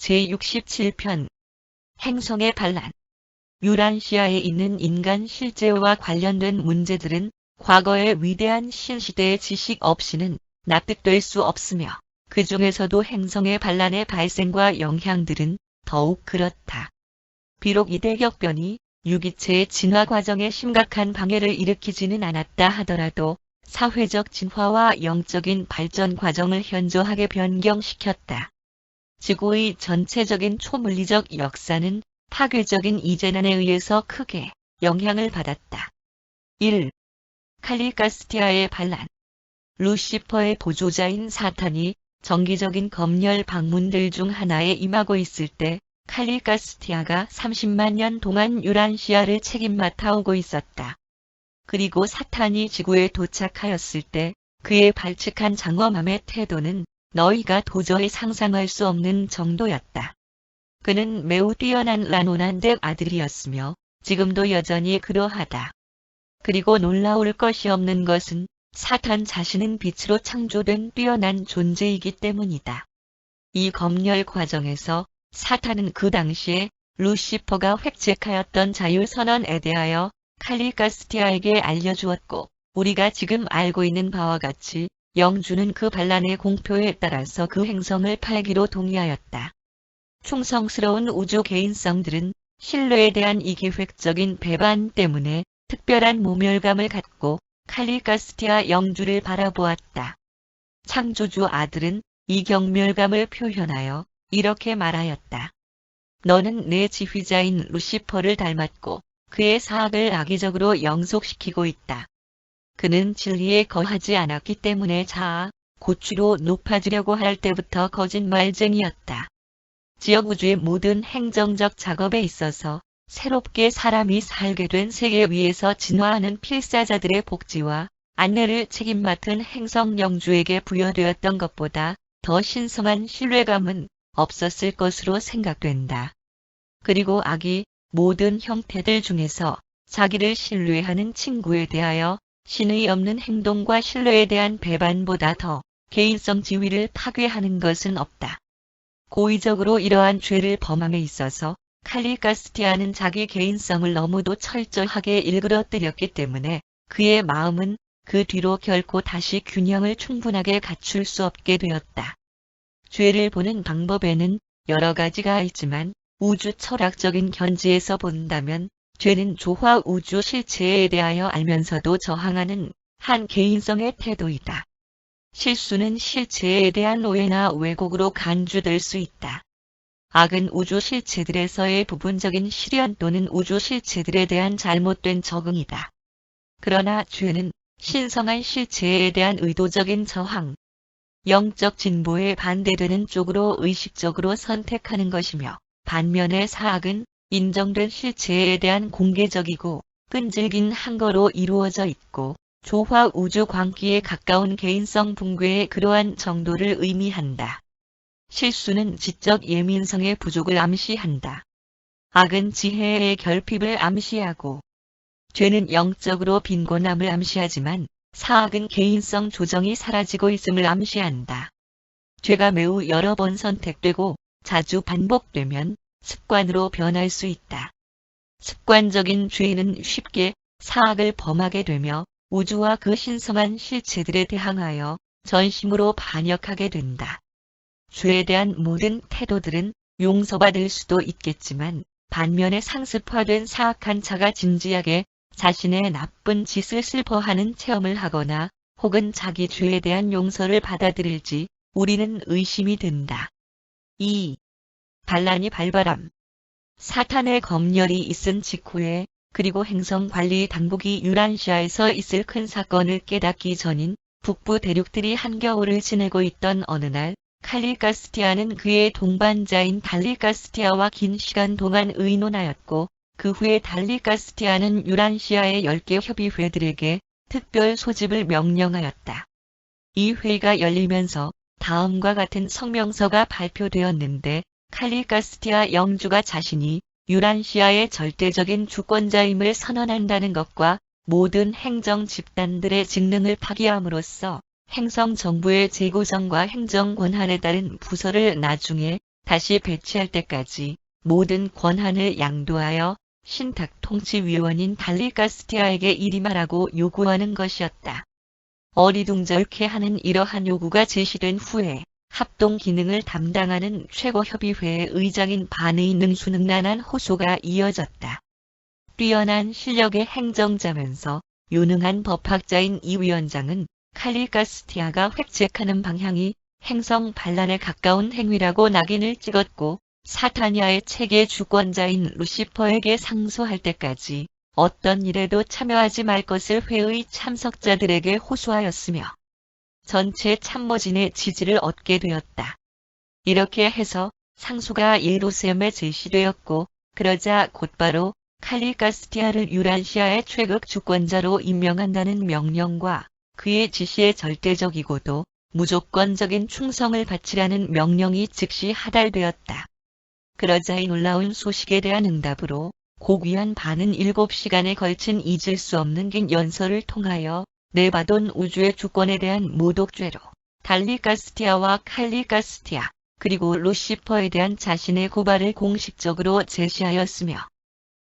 제67편 행성의 반란. 유란시아에 있는 인간 실제와 관련된 문제들은 과거의 위대한 신시대의 지식 없이는 납득될 수 없으며 그 중에서도 행성의 반란의 발생과 영향들은 더욱 그렇다. 비록 이 대격변이 유기체의 진화 과정에 심각한 방해를 일으키지는 않았다 하더라도 사회적 진화와 영적인 발전 과정을 현저하게 변경시켰다. 지구의 전체적인 초물리적 역사는 파괴적인 이재난에 의해서 크게 영향을 받았다. 1. 칼리가스티아의 반란. 루시퍼의 보조자인 사탄이 정기적인 검열 방문들 중 하나에 임하고 있을 때 칼리가스티아가 30만 년 동안 유란시아를 책임맡아오고 있었다. 그리고 사탄이 지구에 도착하였을 때 그의 발칙한 장엄함의 태도는 너희가 도저히 상상할 수 없는 정도였다. 그는 매우 뛰어난 라노난덱 아들이었으며 지금도 여전히 그러하다. 그리고 놀라울 것이 없는 것은 사탄 자신은 빛으로 창조된 뛰어난 존재이기 때문이다. 이 검열 과정에서 사탄은 그 당시에 루시퍼가 획책하였던 자유선언에 대하여 칼리가스티아에게 알려주었고 우리가 지금 알고 있는 바와 같이 영주는 그 반란의 공표에 따라서 그 행성을 팔기로 동의하였다. 충성스러운 우주 개인성들은 신뢰에 대한 이 계획적인 배반 때문에 특별한 모멸감을 갖고 칼리가스티아 영주를 바라보았다. 창조주 아들은 이 경멸감을 표현하여 이렇게 말하였다. 너는 내 지휘자인 루시퍼를 닮았고 그의 사악을 악의적으로 영속시키고 있다. 그는 진리에 거하지 않았기 때문에 자아, 고취로 높아지려고 할 때부터 거짓말쟁이였다. 지역 우주의 모든 행정적 작업에 있어서 새롭게 사람이 살게 된 세계 위에서 진화하는 필사자들의 복지와 안내를 책임맡은 행성 영주에게 부여되었던 것보다 더 신성한 신뢰감은 없었을 것으로 생각된다. 그리고 악이 모든 형태들 중에서 자기를 신뢰하는 친구에 대하여 신의 없는 행동과 신뢰에 대한 배반보다 더 개인성 지위를 파괴하는 것은 없다. 고의적으로 이러한 죄를 범함에 있어서 칼리가스티아는 자기 개인성을 너무도 철저하게 일그러뜨렸기 때문에 그의 마음은 그 뒤로 결코 다시 균형을 충분하게 갖출 수 없게 되었다. 죄를 보는 방법에는 여러 가지가 있지만 우주 철학적인 견지에서 본다면 죄는 조화 우주 실체에 대하여 알면서도 저항하는 한 개인성의 태도이다. 실수는 실체에 대한 오해나 왜곡으로 간주될 수 있다. 악은 우주 실체들에서의 부분적인 실현 또는 우주 실체들에 대한 잘못된 적응이다. 그러나 죄는 신성한 실체에 대한 의도적인 저항, 영적 진보에 반대되는 쪽으로 의식적으로 선택하는 것이며 반면에 사악은 인정된 실체에 대한 공개적이고 끈질긴 항거로 이루어져 있고 조화 우주 광기에 가까운 개인성 붕괴의 그러한 정도를 의미한다. 실수는 지적 예민성의 부족을 암시한다. 악은 지혜의 결핍을 암시하고 죄는 영적으로 빈곤함을 암시하지만 사악은 개인성 조정이 사라지고 있음을 암시한다. 죄가 매우 여러 번 선택되고 자주 반복되면 습관으로 변할 수 있다. 습관적인 죄는 쉽게 사악을 범하게 되며 우주와 그 신성한 실체들에 대항하여 전심으로 반역하게 된다. 죄에 대한 모든 태도들은 용서받을 수도 있겠지만 반면에 상습화된 사악한 자가 진지하게 자신의 나쁜 짓을 슬퍼하는 체험을 하거나 혹은 자기 죄에 대한 용서를 받아들일지 우리는 의심이 든다. 2. 반란이 발발함. 사탄의 검열이 있은 직후에 그리고 행성관리 당국이 유란시아에서 있을 큰 사건을 깨닫기 전인 북부 대륙들이 한겨울을 지내고 있던 어느 날 칼리가스티아는 그의 동반자인 달리가스티아와 긴 시간 동안 의논하였고 그 후에 달리가스티아는 유란시아의 10개 협의회들에게 특별 소집을 명령하였다. 이 회의가 열리면서 다음과 같은 성명서가 발표되었는데 칼리가스티아 영주가 자신이 유란시아의 절대적인 주권자임을 선언한다는 것과 모든 행정 집단들의 직능을 파기함으로써 행성 정부의 재구성과 행정 권한에 따른 부서를 나중에 다시 배치할 때까지 모든 권한을 양도하여 신탁통치위원인 달리가스티아에게 이임하라고 요구하는 것이었다. 어리둥절케 하는 이러한 요구가 제시된 후에 합동 기능을 담당하는 최고협의회의 의장인 바네이 능수능란한 호소가 이어졌다. 뛰어난 실력의 행정자면서 유능한 법학자인 이 위원장은 칼리가스티아가 획책하는 방향이 행성 반란에 가까운 행위라고 낙인을 찍었고 사타니아의 체계 주권자인 루시퍼에게 상소할 때까지 어떤 일에도 참여하지 말 것을 회의 참석자들에게 호소하였으며 전체 참모진의 지지를 얻게 되었다. 이렇게 해서 상소가 예루살렘에 제시되었고 그러자 곧바로 칼리가스티아를 유란시아의 최극 주권자로 임명한다는 명령과 그의 지시에 절대적이고도 무조건적인 충성을 바치라는 명령이 즉시 하달되었다. 그러자 이 놀라운 소식에 대한 응답으로 고귀한 반은 7시간에 걸친 잊을 수 없는 긴 연설을 통하여 네바돈 우주의 주권에 대한 모독죄로 달리가스티아와 칼리가스티아 그리고 루시퍼에 대한 자신의 고발을 공식적으로 제시하였으며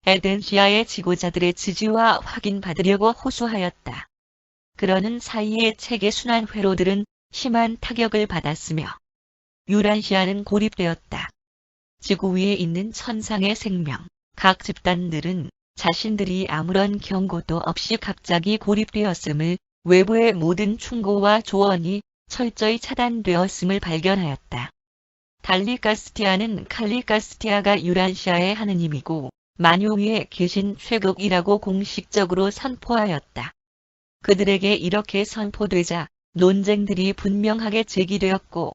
에덴시아의 지도자들의 지지와 확인받으려고 호소하였다. 그러는 사이에 체계 순환 회로들은 심한 타격을 받았으며 유란시아는 고립되었다. 지구 위에 있는 천상의 생명, 각 집단들은 자신들이 아무런 경고도 없이 갑자기 고립되었음을 외부의 모든 충고와 조언이 철저히 차단되었음을 발견하였다. 달리가스티아는 칼리가스티아가 유란시아의 하느님이고 만유 위에 계신 최극이라고 공식적으로 선포하였다. 그들에게 이렇게 선포되자 논쟁들이 분명하게 제기되었고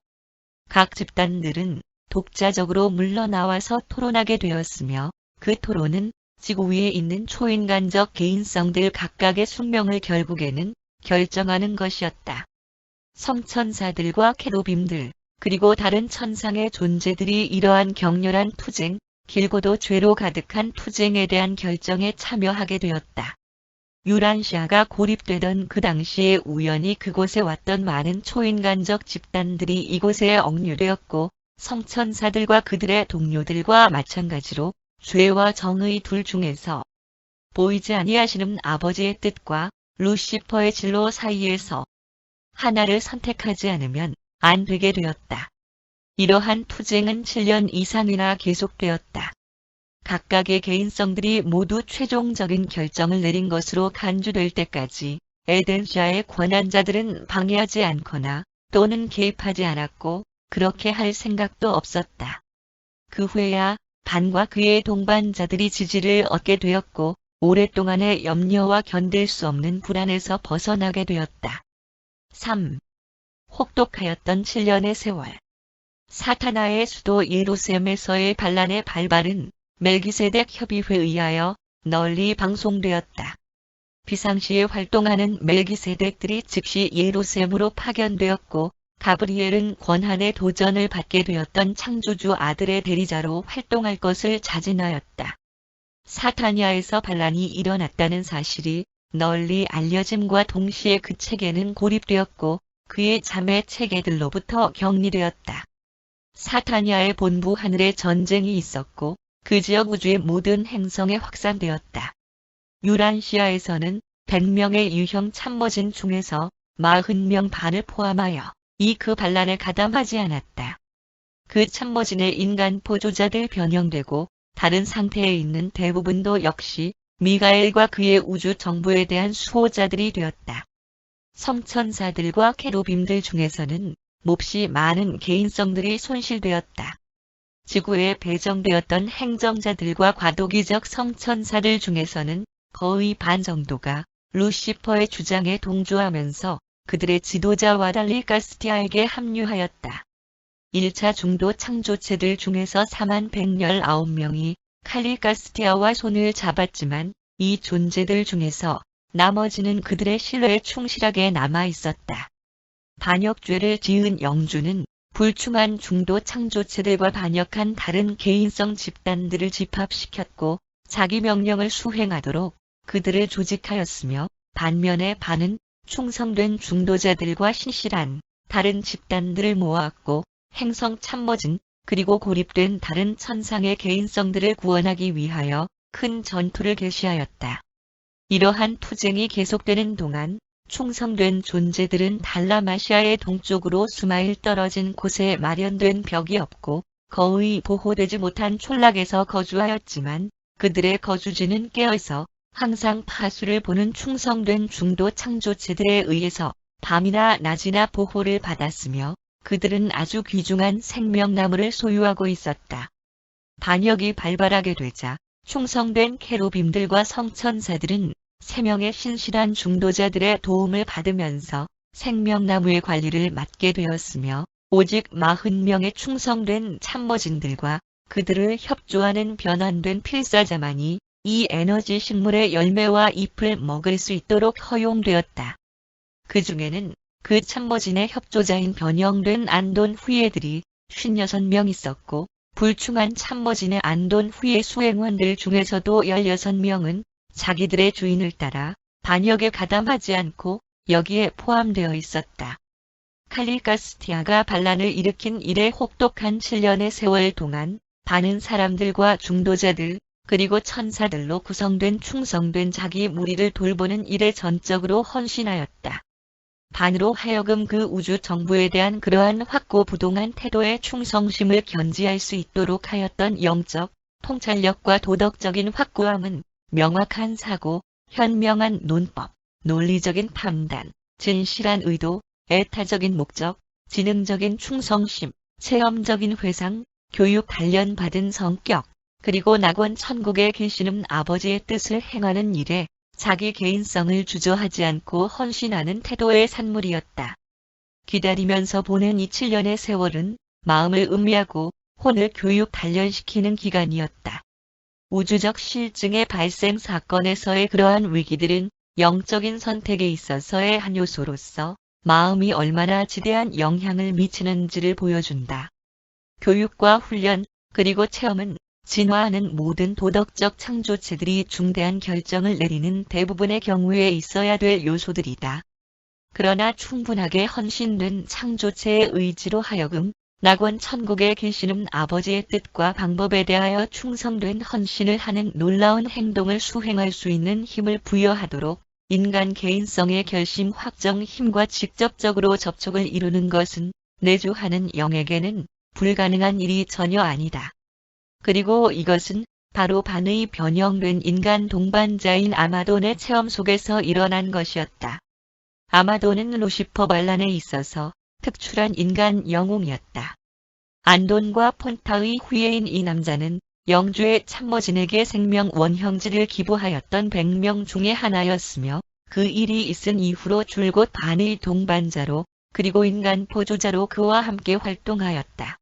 각 집단들은 독자적으로 물러나와서 토론하게 되었으며 그 토론은 지구 위에 있는 초인간적 개인성들 각각의 숙명을 결국에는 결정하는 것이었다. 성천사들과 케루빔들 그리고 다른 천상의 존재들이 이러한 격렬한 투쟁, 길고도 죄로 가득한 투쟁에 대한 결정에 참여하게 되었다. 유란시아가 고립되던 그 당시에 우연히 그곳에 왔던 많은 초인간적 집단들이 이곳에 억류되었고 성천사들과 그들의 동료들과 마찬가지로 죄와 정의 둘 중에서 보이지 아니하시는 아버지의 뜻과 루시퍼의 진로 사이에서 하나를 선택하지 않으면 안 되게 되었다. 이러한 투쟁은 7년 이상이나 계속되었다. 각각의 개인성들이 모두 최종적인 결정을 내린 것으로 간주될 때까지 에덴시아의 권한자들은 방해하지 않거나 또는 개입하지 않았고 그렇게 할 생각도 없었다. 그 후에야 반과 그의 동반자들이 지지를 얻게 되었고 오랫동안의 염려와 견딜 수 없는 불안에서 벗어나게 되었다. 3. 혹독하였던 7년의 세월. 사타나의 수도 예루살렘에서의 반란의 발발은 멜기세덱 협의회에 의하여 널리 방송되었다. 비상시에 활동하는 멜기세덱들이 즉시 예루살렘으로 파견되었고 가브리엘은 권한의 도전을 받게 되었던 창조주 아들의 대리자로 활동할 것을 자진하였다. 사타니아에서 반란이 일어났다는 사실이 널리 알려짐과 동시에 그 체계는 고립되었고 그의 자매 체계들로부터 격리되었다. 사타니아의 본부 하늘에 전쟁이 있었고 그 지역 우주의 모든 행성에 확산되었다. 유란시아에서는 100명의 유형 참모진 중에서 40명 반을 포함하여 그 반란에 가담하지 않았다. 그 참모진의 인간 보조자들 변형되고 다른 상태에 있는 대부분도 역시 미가엘과 그의 우주 정부에 대한 수호자들이 되었다. 성천사들과 케루빔들 중에서는 몹시 많은 개인성들이 손실되었다. 지구에 배정되었던 행정자들과 과도기적 성천사들 중에서는 거의 반 정도가 루시퍼의 주장에 동조하면서 그들의 지도자와 달리 가스티아에게 합류하였다. 1차 중도 창조체들 중에서 4119명이 칼리가스티아와 손을 잡았지만 이 존재들 중에서 나머지는 그들의 신뢰에 충실하게 남아있었다. 반역죄를 지은 영주는 불충한 중도 창조체들과 반역한 다른 개인성 집단들을 집합시켰고 자기 명령을 수행하도록 그들을 조직하였으며 반면에 반은 충성된 중도자들과 신실한 다른 집단들을 모았고 행성 참모진 그리고 고립된 다른 천상의 개인성들을 구원하기 위하여 큰 전투를 개시하였다. 이러한 투쟁이 계속되는 동안 충성된 존재들은 달라마시아의 동쪽으로 수마일 떨어진 곳에 마련된 벽이 없고 거의 보호되지 못한 촌락에서 거주하였지만 그들의 거주지는 깨어있어 항상 파수를 보는 충성된 중도 창조체들에 의해서 밤이나 낮이나 보호를 받았으며 그들은 아주 귀중한 생명나무를 소유하고 있었다. 반역이 발발하게 되자 충성된 케루빔들과 성천사들은 3명의 신실한 중도자들의 도움을 받으면서 생명나무의 관리를 맡게 되었으며 오직 40명의 충성된 참모진들과 그들을 협조하는 변환된 필사자만이 이 에너지 식물의 열매와 잎을 먹을 수 있도록 허용되었다. 그 중에는 그 참모진의 협조자인 변형된 안돈 후예들이 56명 있었고 불충한 참모진의 안돈 후예 수행원들 중에서도 16명은 자기들의 주인을 따라 반역에 가담하지 않고 여기에 포함되어 있었다. 칼리가스티아가 반란을 일으킨 이래 혹독한 7년의 세월 동안 많은 사람들과 중도자들 그리고 천사들로 구성된 충성된 자기 무리를 돌보는 일에 전적으로 헌신하였다. 반으로 하여금 그 우주 정부에 대한 그러한 확고부동한 태도의 충성심을 견지할 수 있도록 하였던 영적, 통찰력과 도덕적인 확고함은 명확한 사고, 현명한 논법, 논리적인 판단, 진실한 의도, 애타적인 목적, 지능적인 충성심, 체험적인 회상, 교육 단련받은 성격, 그리고 낙원 천국에 계시는 아버지의 뜻을 행하는 일에 자기 개인성을 주저하지 않고 헌신하는 태도의 산물이었다. 기다리면서 보낸 이 7년의 세월은 마음을 음미하고 혼을 교육 단련시키는 기간이었다. 우주적 실증의 발생 사건에서의 그러한 위기들은 영적인 선택에 있어서의 한 요소로서 마음이 얼마나 지대한 영향을 미치는지를 보여준다. 교육과 훈련, 그리고 체험은 진화하는 모든 도덕적 창조체들이 중대한 결정을 내리는 대부분의 경우에 있어야 될 요소들이다. 그러나 충분하게 헌신된 창조체의 의지로 하여금 낙원 천국에 계시는 아버지의 뜻과 방법에 대하여 충성된 헌신을 하는 놀라운 행동을 수행할 수 있는 힘을 부여하도록 인간 개인성의 결심 확정 힘과 직접적으로 접촉을 이루는 것은 내주하는 영에게는 불가능한 일이 전혀 아니다. 그리고 이것은 바로 반의 변형된 인간 동반자인 아마돈의 체험 속에서 일어난 것이었다. 아마돈은 루시퍼 반란에 있어서 특출한 인간 영웅이었다. 안돈과 폰타의 후예인 이 남자는 영주의 참모진에게 생명 원형지를 기부하였던 100명 중의 하나였으며 그 일이 있은 이후로 줄곧 반의 동반자로 그리고 인간 보조자로 그와 함께 활동하였다.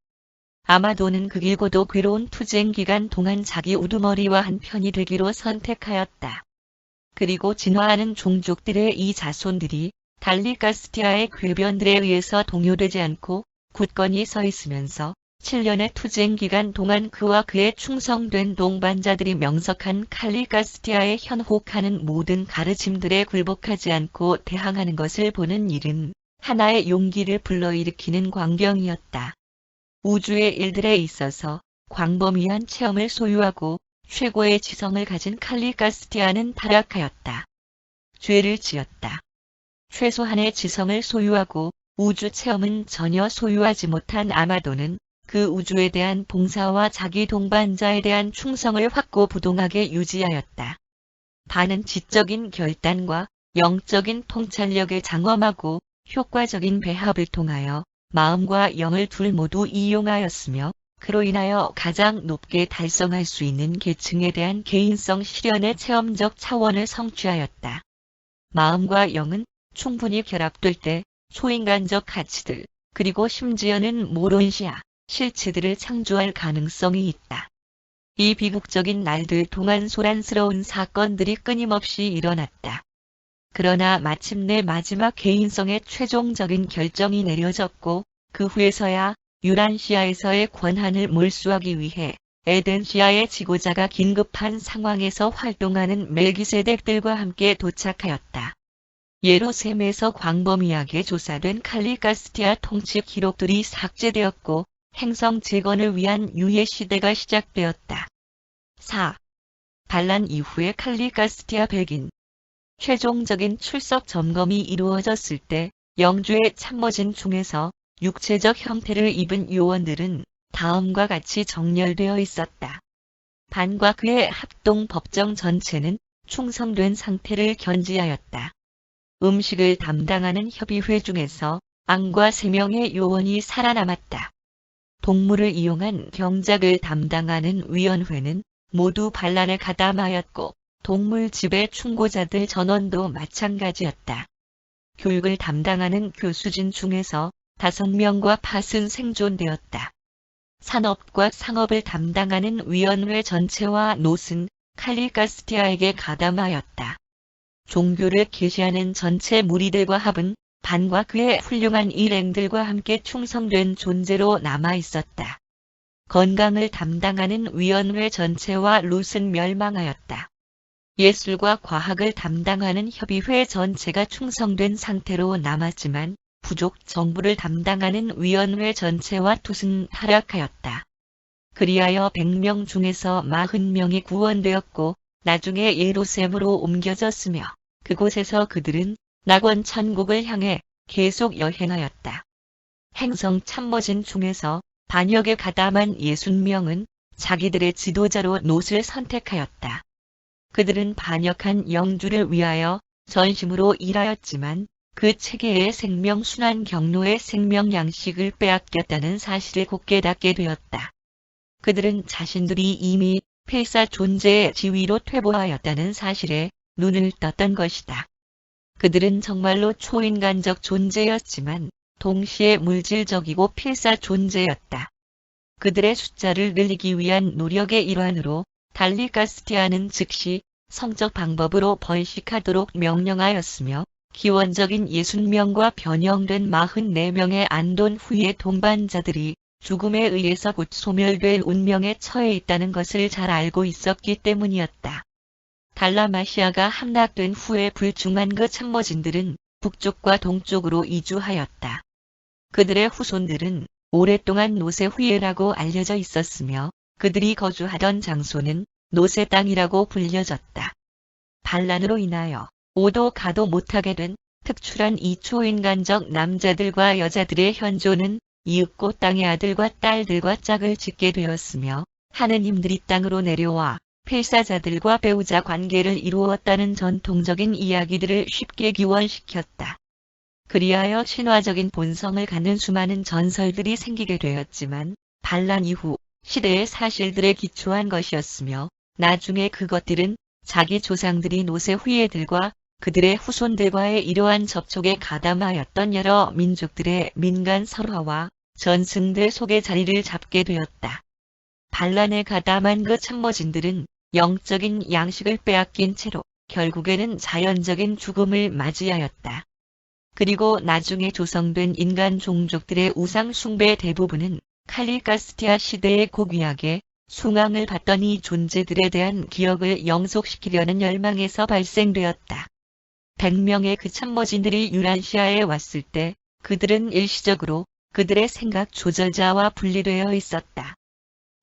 아마도는 그 길고도 괴로운 투쟁 기간 동안 자기 우두머리와 한편이 되기로 선택하였다. 그리고 진화하는 종족들의 이 자손들이 달리가스티아의 궤변들에 의해서 동요되지 않고 굳건히 서 있으면서 7년의 투쟁 기간 동안 그와 그의 충성된 동반자들이 명석한 칼리가스티아에 현혹하는 모든 가르침들에 굴복하지 않고 대항하는 것을 보는 일은 하나의 용기를 불러일으키는 광경이었다. 우주의 일들에 있어서 광범위한 체험을 소유하고 최고의 지성을 가진 칼리가스티아는 타락하였다. 죄를 지었다. 최소한의 지성을 소유하고 우주 체험은 전혀 소유하지 못한 아마도는 그 우주에 대한 봉사와 자기 동반자에 대한 충성을 확고부동하게 유지하였다. 반은 지적인 결단과 영적인 통찰력을 장엄하고 효과적인 배합을 통하여 마음과 영을 둘 모두 이용하였으며 그로 인하여 가장 높게 달성할 수 있는 계층에 대한 개인성 실현의 체험적 차원을 성취하였다. 마음과 영은 충분히 결합될 때 초인간적 가치들, 그리고 심지어는 모론시아, 실체들을 창조할 가능성이 있다. 이 비극적인 날들 동안 소란스러운 사건들이 끊임없이 일어났다. 그러나 마침내 마지막 개인성의 최종적인 결정이 내려졌고 그 후에서야 유란시아에서의 권한을 몰수하기 위해 에덴시아의 지고자가 긴급한 상황에서 활동하는 멜기세덱들과 함께 도착하였다. 예루셈에서 광범위하게 조사된 칼리가스티아 통치 기록들이 삭제되었고 행성 재건을 위한 유예 시대가 시작되었다. 4. 반란 이후의 칼리가스티아 백인. 최종적인 출석 점검이 이루어졌을 때 영주의 참모진 중에서 육체적 형태를 입은 요원들은 다음과 같이 정렬되어 있었다. 반과 그의 합동 법정 전체는 충성된 상태를 견지하였다. 음식을 담당하는 협의회 중에서 앙과 3명의 요원이 살아남았다. 동물을 이용한 경작을 담당하는 위원회는 모두 반란에 가담하였고 동물 지배 충고자들 전원도 마찬가지였다. 교육을 담당하는 교수진 중에서 5명과 팥은 생존되었다. 산업과 상업을 담당하는 위원회 전체와 놋은 칼리가스티아에게 가담하였다. 종교를 계시하는 전체 무리들과 합은 반과 그의 훌륭한 일행들과 함께 충성된 존재로 남아있었다. 건강을 담당하는 위원회 전체와 롯은 멸망하였다. 예술과 과학을 담당하는 협의회 전체가 충성된 상태로 남았지만 부족 정부를 담당하는 위원회 전체와 폛은 타락하였다. 그리하여 100명 중에서 40명이 구원되었고 나중에 예루살렘으로 옮겨졌으며 그곳에서 그들은 낙원 천국을 향해 계속 여행하였다. 행성 참모진 중에서 반역에 가담한 60명은 자기들의 지도자로 롯을 선택하였다. 그들은 반역한 영주를 위하여 전심으로 일하였지만 그 체계의 생명순환 경로의 생명 양식을 빼앗겼다는 사실을 곧 깨닫게 되었다. 그들은 자신들이 이미 필사 존재의 지위로 퇴보하였다는 사실에 눈을 떴던 것이다. 그들은 정말로 초인간적 존재였지만 동시에 물질적이고 필사 존재였다. 그들의 숫자를 늘리기 위한 노력의 일환으로 칼리가스티아는 즉시 성적 방법으로 번식하도록 명령하였으며 기원적인 60명과 변형된 44명의 안돈 후의 동반자들이 죽음에 의해서 곧 소멸될 운명에 처해 있다는 것을 잘 알고 있었기 때문이었다. 달라마시아가 함락된 후에 불중한 그 참모진들은 북쪽과 동쪽으로 이주하였다. 그들의 후손들은 오랫동안 롯의 후예라고 알려져 있었으며 그들이 거주하던 장소는 롯의 땅이라고 불려졌다. 반란으로 인하여 오도 가도 못하게 된 특출한 이 초인간적 남자들과 여자들의 현존은 이윽고 땅의 아들과 딸들과 짝을 짓게 되었으며 하느님들이 땅으로 내려와 필사자들과 배우자 관계를 이루었다는 전통적인 이야기들을 쉽게 기원시켰다. 그리하여 신화적인 본성을 갖는 수많은 전설들이 생기게 되었지만 반란 이후 시대의 사실들에 기초한 것이었으며 나중에 그것들은 자기 조상들이 롯의 후예들과 그들의 후손들과의 이러한 접촉에 가담하였던 여러 민족들의 민간 설화와 전승들 속에 자리를 잡게 되었다. 반란에 가담한 그 참모진들은 영적인 양식을 빼앗긴 채로 결국에는 자연적인 죽음을 맞이하였다. 그리고 나중에 조성된 인간 종족들의 우상 숭배 대부분은 칼리가스티아 시대의 고귀하게 숭앙을 받던 이 존재들에 대한 기억을 영속시키려는 열망에서 발생되었다. 100명의 그 참모진들이 유란시아에 왔을 때 그들은 일시적으로 그들의 생각 조절자와 분리되어 있었다.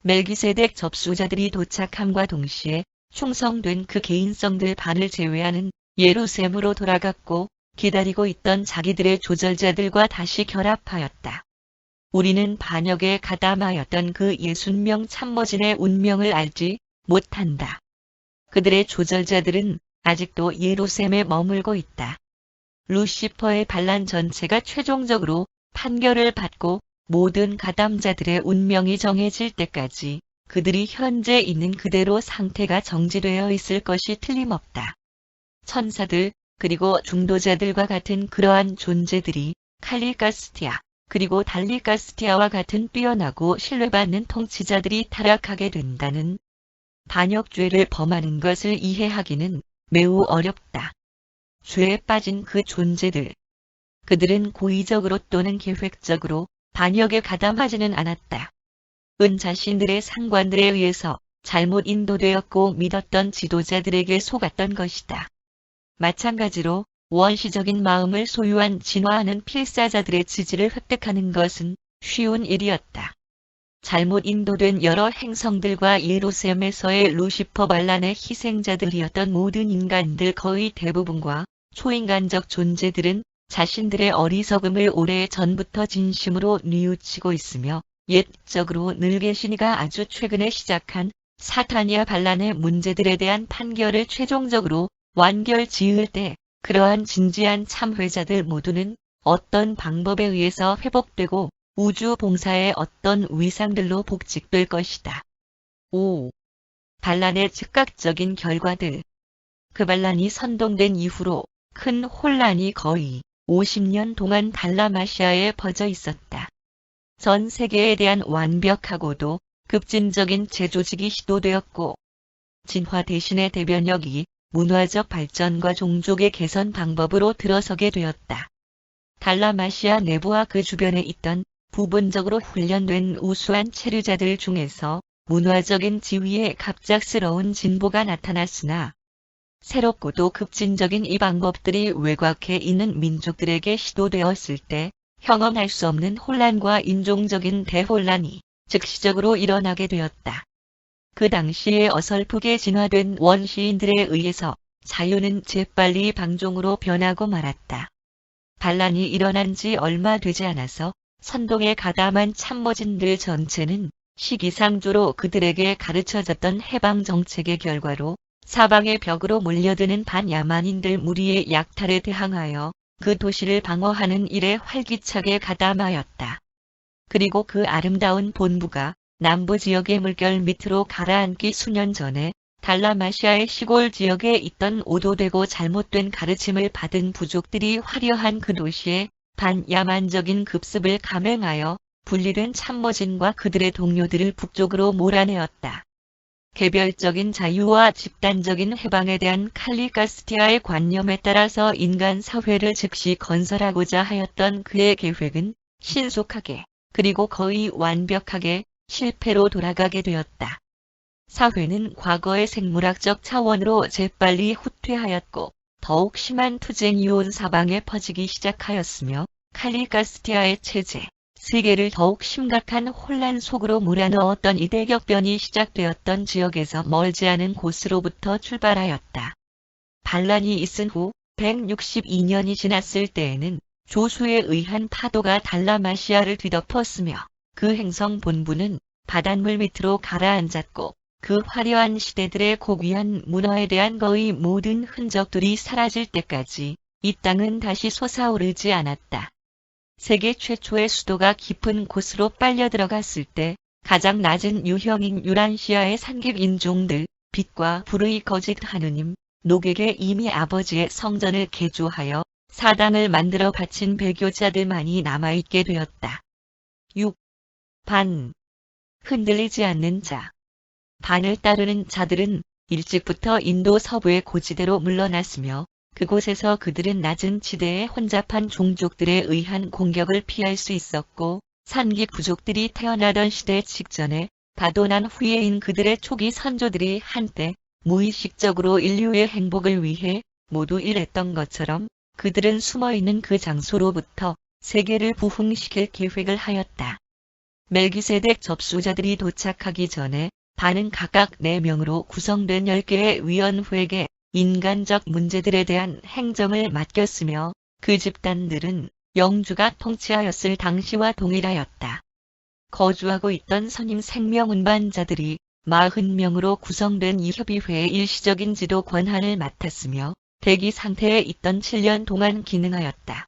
멜기세덱 접수자들이 도착함과 동시에 충성된 그 개인성들 반을 제외하는 예루살렘으로 돌아갔고 기다리고 있던 자기들의 조절자들과 다시 결합하였다. 우리는 반역에 가담하였던 그 60명 참모진의 운명을 알지 못한다. 그들의 조절자들은 아직도 예루살렘에 머물고 있다. 루시퍼의 반란 전체가 최종적으로 판결을 받고 모든 가담자들의 운명이 정해질 때까지 그들이 현재 있는 그대로 상태가 정지되어 있을 것이 틀림없다. 천사들 그리고 중도자들과 같은 그러한 존재들이 칼리가스티아 그리고 달리가스티아와 같은 뛰어나고 신뢰받는 통치자들이 타락하게 된다는 반역죄를 범하는 것을 이해하기는 매우 어렵다. 죄에 빠진 그 존재들. 그들은 고의적으로 또는 계획적으로 반역에 가담하지는 않았다. 자신들의 상관들에 의해서 잘못 인도되었고 믿었던 지도자들에게 속았던 것이다. 마찬가지로 원시적인 마음을 소유한 진화하는 필사자들의 지지를 획득하는 것은 쉬운 일이었다. 잘못 인도된 여러 행성들과 예루살렘에서의 루시퍼 반란의 희생자들이었던 모든 인간들 거의 대부분과 초인간적 존재들은 자신들의 어리석음을 오래전부터 진심으로 뉘우치고 있으며 옛적으로 늘 계시니가 아주 최근에 시작한 사타니아 반란의 문제들에 대한 판결을 최종적으로 완결 지을 때 그러한 진지한 참회자들 모두는 어떤 방법에 의해서 회복되고 우주 봉사의 어떤 위상들로 복직될 것이다. 5. 반란의 즉각적인 결과들. 그 반란이 선동된 이후로 큰 혼란이 거의 50년 동안 달라마시아에 퍼져 있었다. 전 세계에 대한 완벽하고도 급진적인 재조직이 시도되었고 진화 대신의 대변력이 문화적 발전과 종족의 개선 방법으로 들어서게 되었다. 달라마시아 내부와 그 주변에 있던 부분적으로 훈련된 우수한 체류자들 중에서 문화적인 지위에 갑작스러운 진보가 나타났으나 새롭고도 급진적인 이 방법들이 외곽에 있는 민족들에게 시도되었을 때 경험할 수 없는 혼란과 인종적인 대혼란이 즉시적으로 일어나게 되었다. 그 당시에 어설프게 진화된 원시인들에 의해서 자유는 재빨리 방종으로 변하고 말았다. 반란이 일어난 지 얼마 되지 않아서 선동에 가담한 참모진들 전체는 시기상조로 그들에게 가르쳐졌던 해방 정책의 결과로 사방의 벽으로 몰려드는 반야만인들 무리의 약탈에 대항하여 그 도시를 방어하는 일에 활기차게 가담하였다. 그리고 그 아름다운 본부가 남부 지역의 물결 밑으로 가라앉기 수년 전에 달라마시아의 시골 지역에 있던 오도되고 잘못된 가르침을 받은 부족들이 화려한 그 도시에 반야만적인 급습을 감행하여 분리된 참모진과 그들의 동료들을 북쪽으로 몰아내었다. 개별적인 자유와 집단적인 해방에 대한 칼리가스티아의 관념에 따라서 인간 사회를 즉시 건설하고자 하였던 그의 계획은 신속하게 그리고 거의 완벽하게 실패로 돌아가게 되었다. 사회는 과거의 생물학적 차원으로 재빨리 후퇴하였고 더욱 심한 투쟁이 온 사방에 퍼지기 시작하였으며 칼리가스티아의 체제, 세계를 더욱 심각한 혼란 속으로 몰아넣었던 이 대격변이 시작되었던 지역에서 멀지 않은 곳으로부터 출발하였다. 반란이 있은 후 162년이 지났을 때에는 조수에 의한 파도가 달라마시아를 뒤덮었으며 그 행성 본부는 바닷물 밑으로 가라앉았고 그 화려한 시대들의 고귀한 문화에 대한 거의 모든 흔적들이 사라질 때까지 이 땅은 다시 솟아오르지 않았다. 세계 최초의 수도가 깊은 곳으로 빨려 들어갔을 때 가장 낮은 유형인 유란시아의 산객 인종들, 빛과 불의 거짓 하느님, 노객의 이미 아버지의 성전을 개조하여 사당을 만들어 바친 배교자들만이 남아있게 되었다. 6. 반. 흔들리지 않는 자. 반을 따르는 자들은 일찍부터 인도 서부의 고지대로 물러났으며 그곳에서 그들은 낮은 지대의 혼잡한 종족들에 의한 공격을 피할 수 있었고 산기 부족들이 태어나던 시대 직전에 다도난 후예인 그들의 초기 선조들이 한때 무의식적으로 인류의 행복을 위해 모두 일했던 것처럼 그들은 숨어있는 그 장소로부터 세계를 부흥시킬 계획을 하였다. 멜기세덱 접수자들이 도착하기 전에 반은 각각 4명으로 구성된 10개의 위원회에게 인간적 문제들에 대한 행정을 맡겼으며 그 집단들은 영주가 통치하였을 당시와 동일하였다. 거주하고 있던 선임 생명운반자들이 40명으로 구성된 이 협의회의 일시적인 지도 권한을 맡았으며 대기 상태에 있던 7년 동안 기능하였다.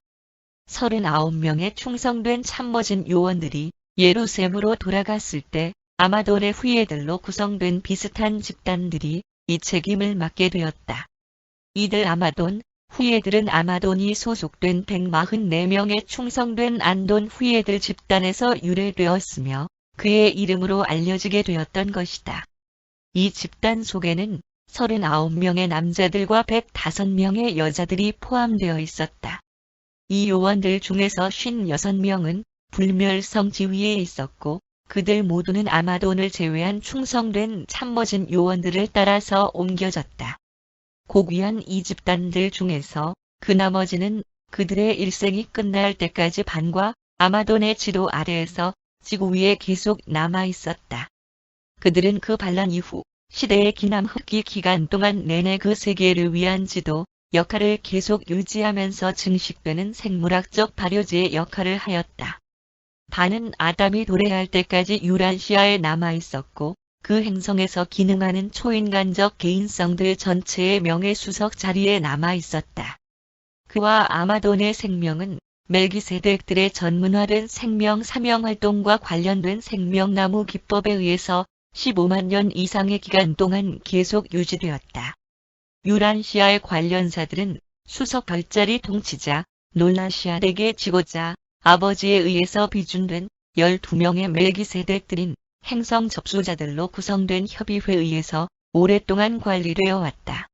39명의 충성된 참모진 요원들이 예루살렘으로 돌아갔을 때 아마돈의 후예들로 구성된 비슷한 집단들이 이 책임을 맡게 되었다. 이들 아마돈 후예들은 아마돈이 소속된 144명의 충성된 안돈 후예들 집단에서 유래되었으며 그의 이름으로 알려지게 되었던 것이다. 이 집단 속에는 39명의 남자들과 105명의 여자들이 포함되어 있었다. 이 요원들 중에서 56명은 불멸성 지위에 있었고 그들 모두는 아마돈을 제외한 충성된 참모진 요원들을 따라서 옮겨졌다. 고귀한 이 집단들 중에서 그 나머지는 그들의 일생이 끝날 때까지 반과 아마돈의 지도 아래에서 지구 위에 계속 남아 있었다. 그들은 그 반란 이후 시대의 기남흡기 기간 동안 내내 그 세계를 위한 지도 역할을 계속 유지하면서 증식되는 생물학적 발효지의 역할을 하였다. 반은 아담이 도래할 때까지 유란시아에 남아 있었고 그 행성에서 기능하는 초인간적 개인성들 전체의 명예수석 자리에 남아 있었다. 그와 아마돈의 생명은 멜기세덱들의 전문화된 생명 사명 활동과 관련된 생명나무 기법에 의해서 15만 년 이상의 기간 동안 계속 유지되었다. 유란시아의 관련사들은 수석 별자리 통치자 놀라시아덱의 지고자 아버지에 의해서 비준된 12명의 멜기세덱들인 행성 접수자들로 구성된 협의회에 의해서 오랫동안 관리되어 왔다.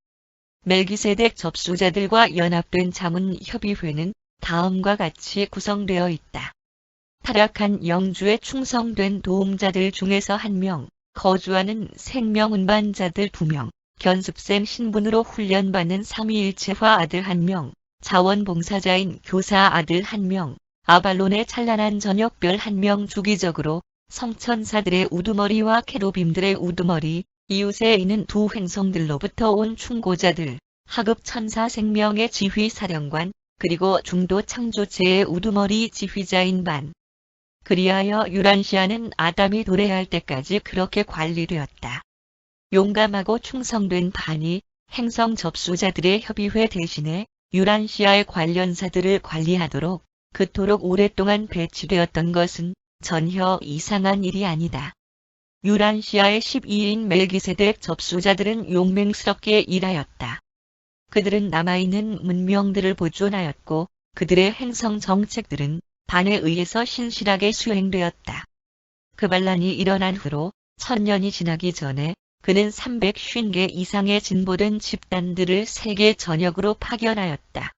멜기세덱 접수자들과 연합된 자문협의회는 다음과 같이 구성되어 있다. 타락한 영주에 충성된 도움자들 중에서 1명, 거주하는 생명운반자들 2명, 견습생 신분으로 훈련받는 삼위일체화 아들 1명, 자원봉사자인 교사 아들 1명, 아발론의 찬란한 저녁별 1명 주기적으로 성천사들의 우두머리와 케루빔들의 우두머리, 이웃에 있는 두 행성들로부터 온 충고자들, 하급 천사 생명의 지휘사령관, 그리고 중도 창조체의 우두머리 지휘자인 반. 그리하여 유란시아는 아담이 도래할 때까지 그렇게 관리되었다. 용감하고 충성된 반이 행성 접수자들의 협의회 대신에 유란시아의 관련사들을 관리하도록 그토록 오랫동안 배치되었던 것은 전혀 이상한 일이 아니다. 유란시아의 12인 멜기세덱 접수자들은 용맹스럽게 일하였다. 그들은 남아있는 문명들을 보존하였고 그들의 행성 정책들은 반에 의해서 신실하게 수행되었다. 그 반란이 일어난 후로 1000년이 지나기 전에 그는 350개 이상의 진보된 집단들을 세계 전역으로 파견하였다.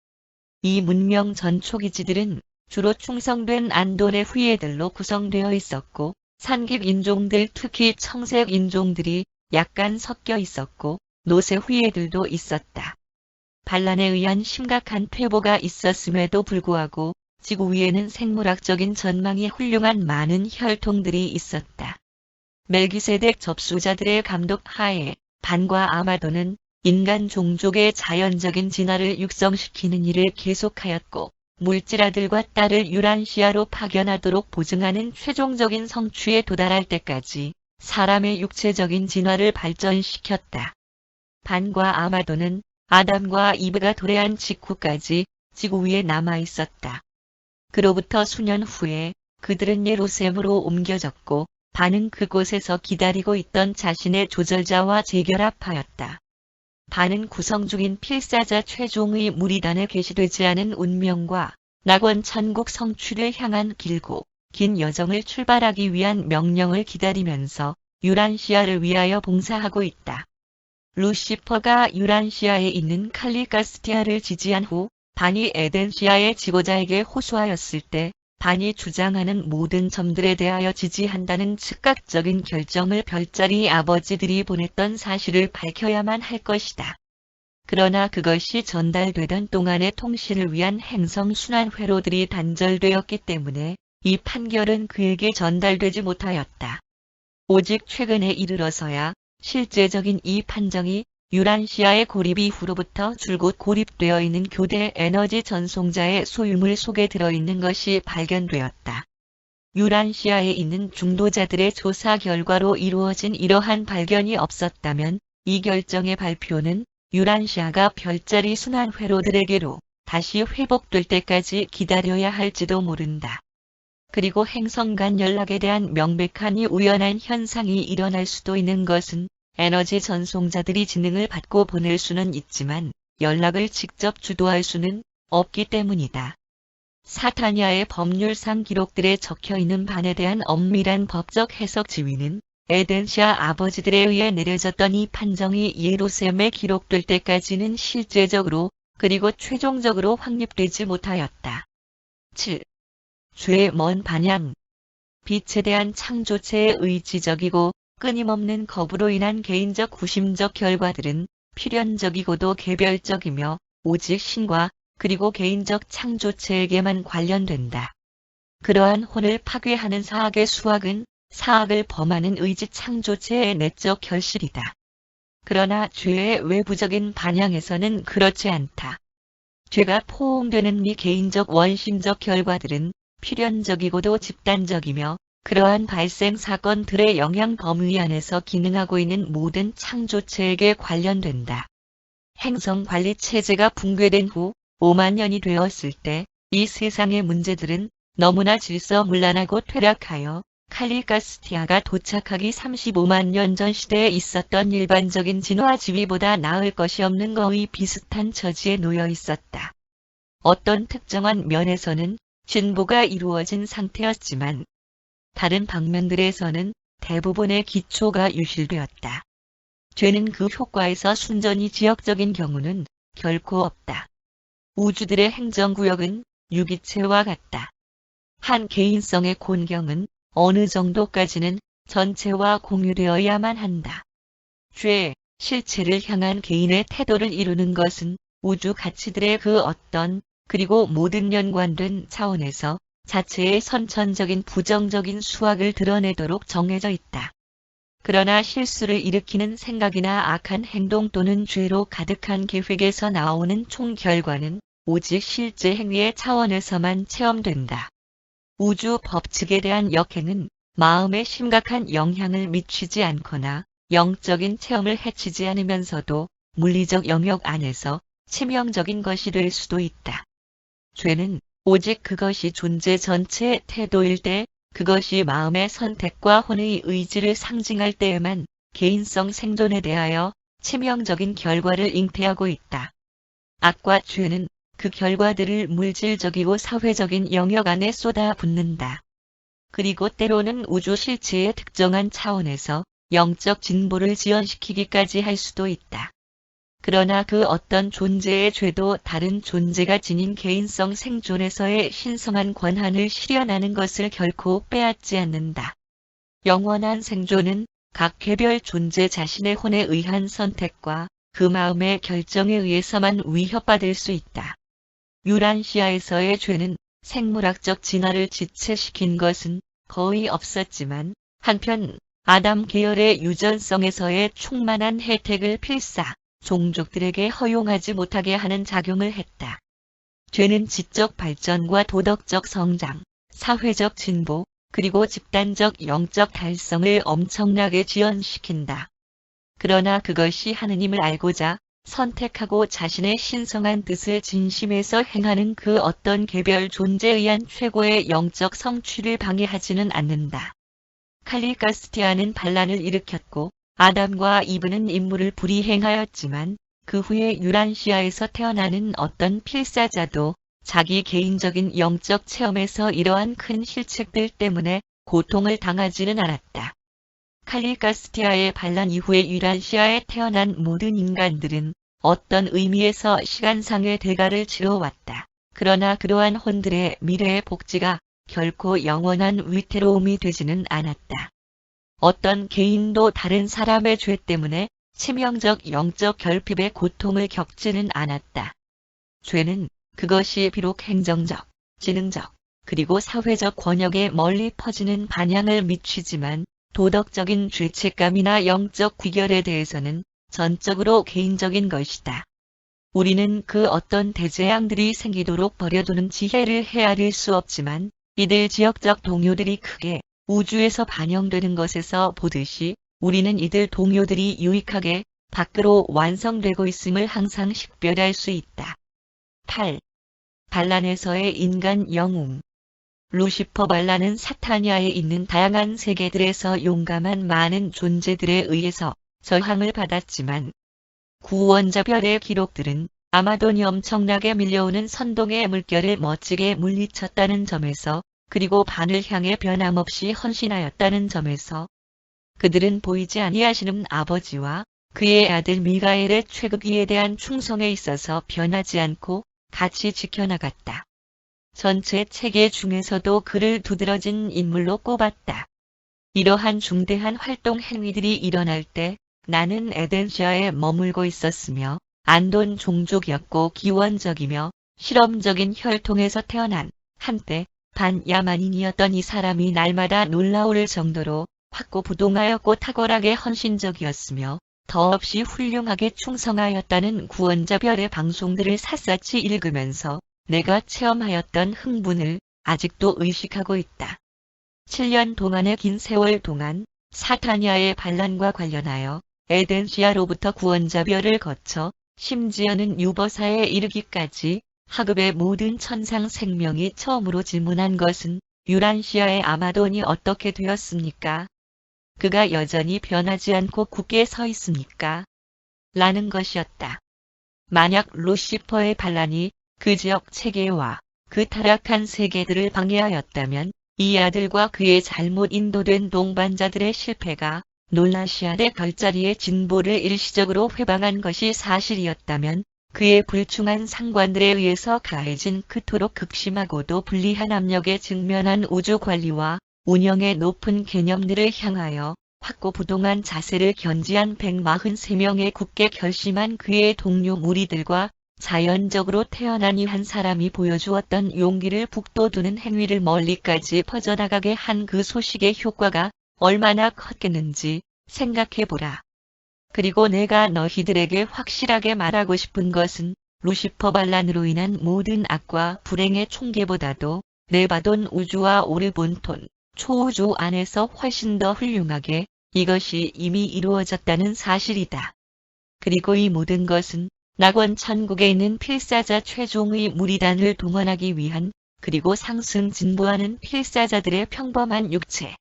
이 문명 전초기지들은 주로 충성된 안돈의 후예들로 구성되어 있었고 산깁 인종들 특히 청색 인종들이 약간 섞여 있었고 노세 후예들도 있었다. 반란에 의한 심각한 퇴보가 있었음에도 불구하고 지구 위에는 생물학적인 전망이 훌륭한 많은 혈통들이 있었다. 멜기세덱 접수자들의 감독 하에 반과 아마도는 인간 종족의 자연적인 진화를 육성시키는 일을 계속하였고 물질아들과 딸을 유란시아로 파견하도록 보증하는 최종적인 성취에 도달할 때까지 사람의 육체적인 진화를 발전시켰다. 반과 아마도는 아담과 이브가 도래한 직후까지 지구 위에 남아 있었다. 그로부터 수년 후에 그들은 예루살렘으로 옮겨졌고 반은 그곳에서 기다리고 있던 자신의 조절자와 재결합하였다. 반은 구성 중인 필사자 최종의 무리단에 게시되지 않은 운명과 낙원 천국 성취를 향한 길고 긴 여정을 출발하기 위한 명령을 기다리면서 유란시아를 위하여 봉사하고 있다. 루시퍼가 유란시아에 있는 칼리가스티아를 지지한 후 반이 에덴시아의 지고자에게 호소하였을 때 반이 주장하는 모든 점들에 대하여 지지한다는 즉각적인 결정을 별자리 아버지들이 보냈던 사실을 밝혀야만 할 것이다. 그러나 그것이 전달되던 동안의 통신을 위한 행성 순환 회로들이 단절되었기 때문에 이 판결은 그에게 전달되지 못하였다. 오직 최근에 이르러서야 실제적인 이 판정이 유란시아의 고립 이후로부터 줄곧 고립되어 있는 교대 에너지 전송자의 소유물 속에 들어있는 것이 발견되었다. 유란시아에 있는 중도자들의 조사 결과로 이루어진 이러한 발견이 없었다면 이 결정의 발표는 유란시아가 별자리 순환 회로들에게로 다시 회복될 때까지 기다려야 할지도 모른다. 그리고 행성 간 연락에 대한 명백하니 우연한 현상이 일어날 수도 있는 것은 에너지 전송자들이 지능을 받고 보낼 수는 있지만 연락을 직접 주도할 수는 없기 때문이다. 사타니아의 법률상 기록들에 적혀있는 반에 대한 엄밀한 법적 해석 지위는 에덴시아 아버지들에 의해 내려졌던 이 판정이 예루살렘에 기록될 때까지는 실제적으로 그리고 최종적으로 확립되지 못하였다. 7. 죄의 먼 반향. 빛에 대한 창조체의 의지적이고 끊임없는 거부로 인한 개인적 구심적 결과들은 필연적이고도 개별적이며 오직 신과 그리고 개인적 창조체에게만 관련된다. 그러한 혼을 파괴하는 사악의 수학은 사악을 범하는 의지 창조체의 내적 결실이다. 그러나 죄의 외부적인 반향에서는 그렇지 않다. 죄가 포옹되는 미개인적 원심적 결과들은 필연적이고도 집단적이며 그러한 발생 사건들의 영향 범위 안에서 기능하고 있는 모든 창조체에게 관련된다. 행성 관리 체제가 붕괴된 후 5만 년이 되었을 때 이 세상의 문제들은 너무나 질서문란하고 퇴락하여 칼리가스티아가 도착하기 35만 년 전 시대에 있었던 일반적인 진화 지위보다 나을 것이 없는 거의 비슷한 처지에 놓여 있었다. 어떤 특정한 면에서는 진보가 이루어진 상태였지만 다른 방면들에서는 대부분의 기초가 유실되었다. 죄는 그 효과에서 순전히 지역적인 경우는 결코 없다. 우주들의 행정구역은 유기체와 같다. 한 개인성의 곤경은 어느 정도까지는 전체와 공유되어야만 한다. 죄, 실체를 향한 개인의 태도를 이루는 것은 우주 가치들의 그 어떤, 그리고 모든 연관된 차원에서 자체의 선천적인 부정적인 수학을 드러내도록 정해져 있다. 그러나 실수를 일으키는 생각이나 악한 행동 또는 죄로 가득한 계획에서 나오는 총 결과는 오직 실제 행위의 차원에서만 체험된다. 우주 법칙에 대한 역행은 마음에 심각한 영향을 미치지 않거나 영적인 체험을 해치지 않으면서도 물리적 영역 안에서 치명적인 것이 될 수도 있다. 죄는 오직 그것이 존재 전체의 태도일 때, 그것이 마음의 선택과 혼의 의지를 상징할 때에만 개인성 생존에 대하여 치명적인 결과를 잉태하고 있다. 악과 죄는 그 결과들을 물질적이고 사회적인 영역 안에 쏟아붓는다. 그리고 때로는 우주 실체의 특정한 차원에서 영적 진보를 지연시키기까지 할 수도 있다. 그러나 그 어떤 존재의 죄도 다른 존재가 지닌 개인성 생존에서의 신성한 권한을 실현하는 것을 결코 빼앗지 않는다. 영원한 생존은 각 개별 존재 자신의 혼에 의한 선택과 그 마음의 결정에 의해서만 위협받을 수 있다. 유란시아에서의 죄는 생물학적 진화를 지체시킨 것은 거의 없었지만 한편 아담 계열의 유전성에서의 충만한 혜택을 필사 종족들에게 허용하지 못하게 하는 작용을 했다. 죄는 지적 발전과 도덕적 성장, 사회적 진보, 그리고 집단적 영적 달성을 엄청나게 지연시킨다. 그러나 그것이 하느님을 알고자 선택하고 자신의 신성한 뜻을 진심에서 행하는 그 어떤 개별 존재에 의한 최고의 영적 성취를 방해하지는 않는다. 칼리가스티아는 반란을 일으켰고 아담과 이브는 임무를 불이행하였지만 그 후에 유란시아에서 태어나는 어떤 필사자도 자기 개인적인 영적 체험에서 이러한 큰 실책들 때문에 고통을 당하지는 않았다. 칼리가스티아의 반란 이후에 유란시아에 태어난 모든 인간들은 어떤 의미에서 시간상의 대가를 치러왔다. 그러나 그러한 혼들의 미래의 복지가 결코 영원한 위태로움이 되지는 않았다. 어떤 개인도 다른 사람의 죄 때문에 치명적 영적 결핍의 고통을 겪지는 않았다. 죄는 그것이 비록 행정적, 지능적, 그리고 사회적 권역에 멀리 퍼지는 반향을 미치지만 도덕적인 죄책감이나 영적 귀결에 대해서는 전적으로 개인적인 것이다. 우리는 그 어떤 대재앙들이 생기도록 버려두는 지혜를 헤아릴 수 없지만 이들 지역적 동요들이 크게 우주에서 반영되는 것에서 보듯이 우리는 이들 동요들이 유익하게 밖으로 완성되고 있음을 항상 식별할 수 있다. 8. 반란에서의 인간 영웅. 루시퍼 반란은 사타니아에 있는 다양한 세계들에서 용감한 많은 존재들에 의해서 저항을 받았지만 구원자별의 기록들은 아마존이 엄청나게 밀려오는 선동의 물결을 멋지게 물리쳤다는 점에서 그리고 반을 향해 변함없이 헌신하였다는 점에서 그들은 보이지 아니하시는 아버지와 그의 아들 미가엘의 최극위에 대한 충성에 있어서 변하지 않고 같이 지켜나갔다. 전체 체계 중에서도 그를 두드러진 인물로 꼽았다. 이러한 중대한 활동 행위들이 일어날 때 나는 에덴시아에 머물고 있었으며 안돈 종족이었고 기원적이며 실험적인 혈통에서 태어난 한때 반야만인이었던 이 사람이 날마다 놀라울 정도로 확고부동하였고 탁월하게 헌신적이었으며 더없이 훌륭하게 충성하였다는 구원자별의 방송들을 샅샅이 읽으면서 내가 체험하였던 흥분을 아직도 의식하고 있다. 7년 동안의 긴 세월 동안 사타니아의 반란과 관련하여 에덴시아로부터 구원자별을 거쳐 심지어는 유버사에 이르기까지 하급의 모든 천상 생명이 처음으로 질문한 것은 유란시아의 아마돈이 어떻게 되었습니까? 그가 여전히 변하지 않고 굳게 서 있습니까? 라는 것이었다. 만약 루시퍼의 반란이 그 지역 체계와 그 타락한 세계들을 방해하였다면 이 아들과 그의 잘못 인도된 동반자들의 실패가 놀라시아의 별자리의 진보를 일시적으로 회방한 것이 사실이었다면 그의 불충한 상관들에 의해서 가해진 그토록 극심하고도 불리한 압력에 직면한 우주관리와 운영의 높은 개념들을 향하여 확고부동한 자세를 견지한 143명의 굳게 결심한 그의 동료 무리들과 자연적으로 태어난 이 한 사람이 보여주었던 용기를 북돋우는 행위를 멀리까지 퍼져나가게 한 그 소식의 효과가 얼마나 컸겠는지 생각해보라. 그리고 내가 너희들에게 확실하게 말하고 싶은 것은 루시퍼 반란으로 인한 모든 악과 불행의 총계보다도 네바돈 우주와 오르본톤, 초우주 안에서 훨씬 더 훌륭하게 이것이 이미 이루어졌다는 사실이다. 그리고 이 모든 것은 낙원 천국에 있는 필사자 최종의 무리단을 동원하기 위한 그리고 상승 진보하는 필사자들의 평범한 육체.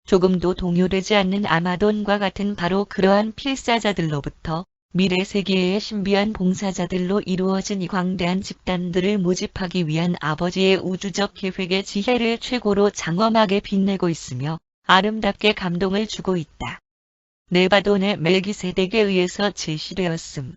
조금도 동요되지 않는 아마돈과 같은 바로 그러한 필사자들로부터 미래 세계의 신비한 봉사자들로 이루어진 이 광대한 집단들을 모집하기 위한 아버지의 우주적 계획의 지혜를 최고로 장엄하게 빛내고 있으며 아름답게 감동을 주고 있다. 네바돈의 멜기세덱에 의해서 제시되었음.